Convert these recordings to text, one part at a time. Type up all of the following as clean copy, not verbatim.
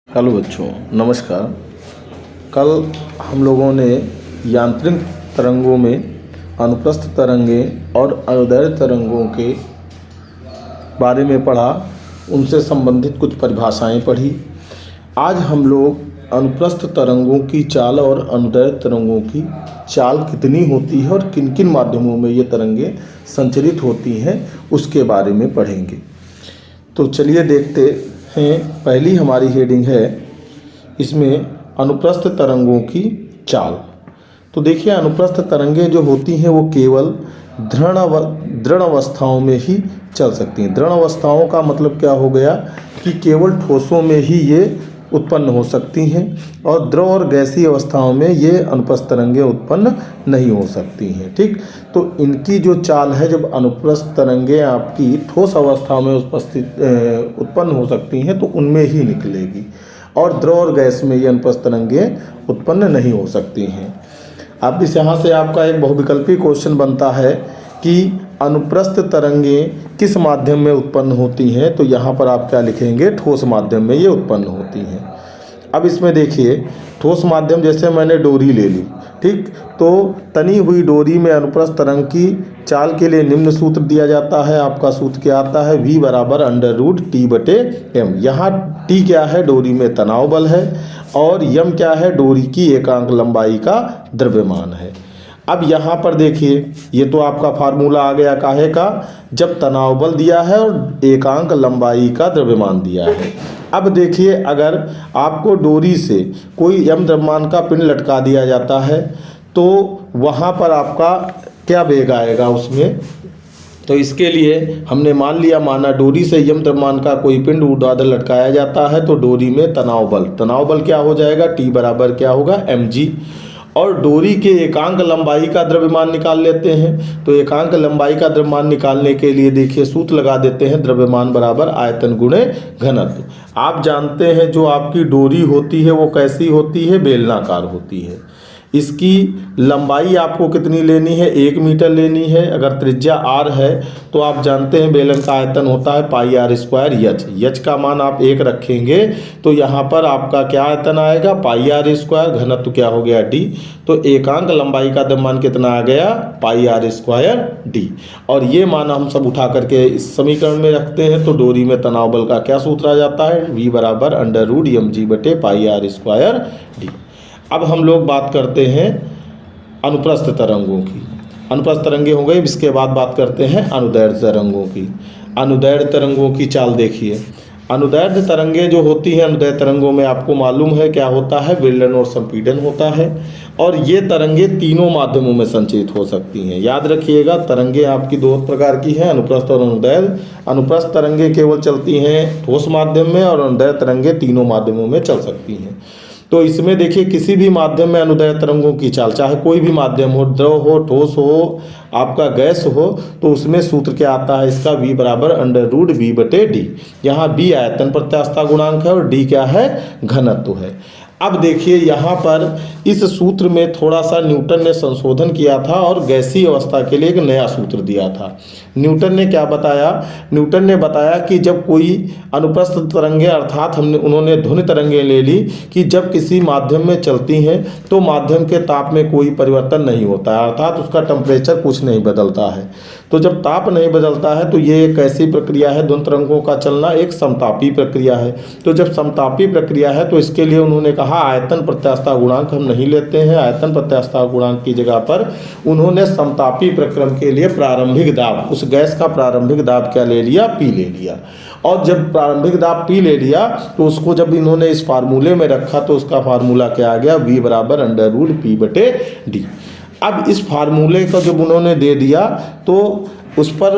Hello बच्चों, नमस्कार। कल हम लोगों ने यांत्रिक तरंगों में अनुप्रस्थ तरंगें और अनुदैर्ध्य तरंगों के बारे में पढ़ा, उनसे संबंधित कुछ परिभाषाएं पढ़ी। आज हम लोग अनुप्रस्थ तरंगों की चाल और अनुदैर्ध्य तरंगों की चाल कितनी होती है और किन किन माध्यमों में ये तरंगें संचरित होती हैं उसके बारे में पढ़ेंगे। तो चलिए देखते हैं। पहली हमारी हेडिंग है इसमें अनुप्रस्थ तरंगों की चाल। तो देखिए, अनुप्रस्थ तरंगें जो होती हैं वो केवल दृढ़ अवस्थाओं में ही चल सकती हैं। दृढ़ अवस्थाओं का मतलब क्या हो गया कि केवल ठोसों में ही ये उत्पन्न हो सकती हैं और द्रव और गैसीय अवस्थाओं में ये अनुप्रस्थ तरंगें उत्पन्न नहीं हो सकती हैं। ठीक, तो इनकी जो चाल है, जब अनुप्रस्थ तरंगें आपकी ठोस अवस्था में उत्पन्न हो सकती हैं तो उनमें ही निकलेगी और द्रव और गैस में ये अनुप्रस्थ तरंगें उत्पन्न नहीं हो सकती हैं। अब इस यहाँ से आपका एक बहुविकल्पी क्वेश्चन बनता है कि अनुप्रस्थ तरंगें किस माध्यम में उत्पन्न होती हैं। तो यहाँ पर आप क्या लिखेंगे, ठोस माध्यम में ये उत्पन्न होती हैं। अब इसमें देखिए, ठोस माध्यम जैसे मैंने डोरी ले ली, ठीक, तो तनी हुई डोरी में अनुप्रस्थ तरंग की चाल के लिए निम्न सूत्र दिया जाता है। आपका सूत्र क्या आता है, V √ T/m। यहाँ T क्या है, डोरी में तनाव बल है, और m क्या है, डोरी की एकांक लंबाई का द्रव्यमान है। अब यहाँ पर देखिए, ये तो आपका फार्मूला आ गया काहे का, जब तनाव बल दिया है और एकांक लंबाई का द्रव्यमान दिया है। अब देखिए, अगर आपको डोरी से कोई m द्रव्यमान का पिंड लटका दिया जाता है तो वहाँ पर आपका क्या वेग आएगा उसमें। तो इसके लिए हमने माना डोरी से m द्रव्यमान का कोई पिंड ऊर्ध्वाधर लटकाया जाता है तो डोरी में तनाव बल क्या हो जाएगा, T बराबर क्या होगा, mg। और डोरी के एकांक लंबाई का द्रव्यमान निकाल लेते हैं। तो एकांक लंबाई का द्रव्यमान निकालने के लिए देखिए सूत्र लगा देते हैं, द्रव्यमान बराबर आयतन गुणे घनत्व। आप जानते हैं जो आपकी डोरी होती है वो कैसी होती है, बेलनाकार होती है। इसकी लंबाई आपको कितनी लेनी है, 1 मीटर लेनी है। अगर त्रिज्या r है तो आप जानते हैं बेलन का आयतन होता है πr²h। h का मान आप 1 रखेंगे तो यहाँ पर आपका क्या आयतन आएगा, πr²। घनत्व क्या हो गया, d। तो एकांक लंबाई का द्रव्यमान कितना आ गया, πr²d। और ये मान हम सब उठा करके इस समीकरण में रखते हैं तो डोरी में तनाव बल का क्या सूत्र आ जाता है, V √ mg/πr²d। अब हम लोग बात करते हैं अनुप्रस्थ तरंगों की। अनुप्रस्थ तरंगें हो गई, इसके बाद बात करते हैं अनुदैर्ध्य तरंगों की। अनुदैर्ध्य तरंगों की चाल देखिए। अनुदैर्ध्य तरंगें जो होती हैं, अनुदैर्ध्य तरंगों में आपको मालूम है क्या होता है, विलयन और संपीड़न होता है। और ये तरंगें तीनों माध्यमों में संचरित हो सकती हैं। याद रखिएगा, तरंगें आपकी दो प्रकार की हैं, अनुप्रस्थ और अनुदैर्ध्य। अनुप्रस्थ तरंगें केवल चलती हैं ठोस माध्यम में और अनुदैर्ध्य तरंगें तीनों माध्यमों में चल सकती हैं। तो इसमें देखिए, किसी भी माध्यम में अनुदैर्ध्य तरंगों की चाल, चाहे कोई भी माध्यम हो, द्रव हो, ठोस हो, आपका गैस हो, तो उसमें सूत्र क्या आता है इसका, V √ V/d। यहाँ B आयतन प्रत्यास्थता गुणांक है और d क्या है, घनत्व है। अब देखिए, यहाँ पर इस सूत्र में थोड़ा सा न्यूटन ने संशोधन किया था और गैसीय अवस्था के लिए एक नया सूत्र दिया था। न्यूटन ने क्या बताया, न्यूटन ने बताया कि जब कोई अनुप्रस्थ तरंगें, अर्थात उन्होंने ध्वनि तरंगें ले ली कि जब किसी माध्यम में चलती हैं तो माध्यम के ताप में कोई परिवर्तन नहीं होता है, अर्थात उसका टेम्परेचर कुछ नहीं बदलता है। तो जब ताप नहीं बदलता है तो ये एक ऐसी प्रक्रिया है, ध्वनि तरंगों का चलना एक समतापी प्रक्रिया है। तो जब समतापी प्रक्रिया है तो इसके लिए उन्होंने कहा आयतन प्रत्यास्थता गुणांक हम नहीं लेते हैं। आयतन प्रत्यास्थता गुणांक की जगह पर उन्होंने समतापी प्रक्रम के लिए प्रारंभिक दाब, उस गैस का प्रारंभिक दाब क्या ले लिया, P ले लिया। और जब प्रारंभिक दाब P ले लिया तो उसको जब इन्होंने इस फार्मूले में रखा तो उसका फार्मूला क्या आ गया, V √ P/d। अब इस फार्मूले को जब उन्होंने दे दिया तो उस पर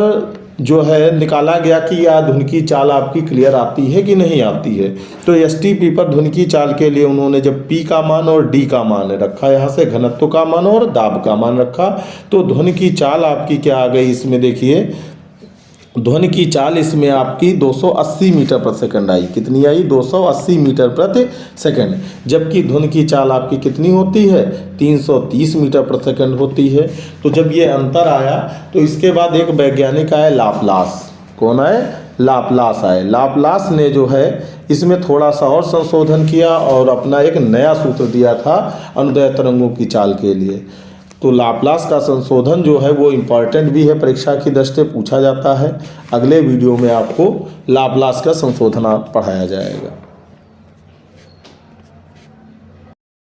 जो है निकाला गया कि या धुन की चाल आपकी क्लियर आती है कि नहीं आती है। तो STP पर धुन की चाल के लिए उन्होंने जब P का मान और D का मान रखा, यहाँ से घनत्व का मान और दाब का मान रखा, तो ध्वनि की चाल आपकी क्या आ गई, इसमें देखिए ध्वनि की चाल इसमें आपकी 280 मीटर प्रति सेकंड आई। कितनी आई, 280 मीटर प्रति सेकंड। जबकि ध्वनि की चाल आपकी कितनी होती है, 330 मीटर प्रति सेकंड होती है। तो जब ये अंतर आया तो इसके बाद एक वैज्ञानिक आए लाप्लास। कौन आए, लाप्लास आए। लाप्लास ने जो है इसमें थोड़ा सा और संशोधन किया और अपना एक नया सूत्र दिया था अनुदैर्ध्य तरंगों की चाल के लिए। तो लाप्लास का संशोधन जो है वो इम्पॉर्टेंट भी है, परीक्षा की दृष्टि से पूछा जाता है। अगले वीडियो में आपको लाप्लास का संशोधन पढ़ाया जाएगा।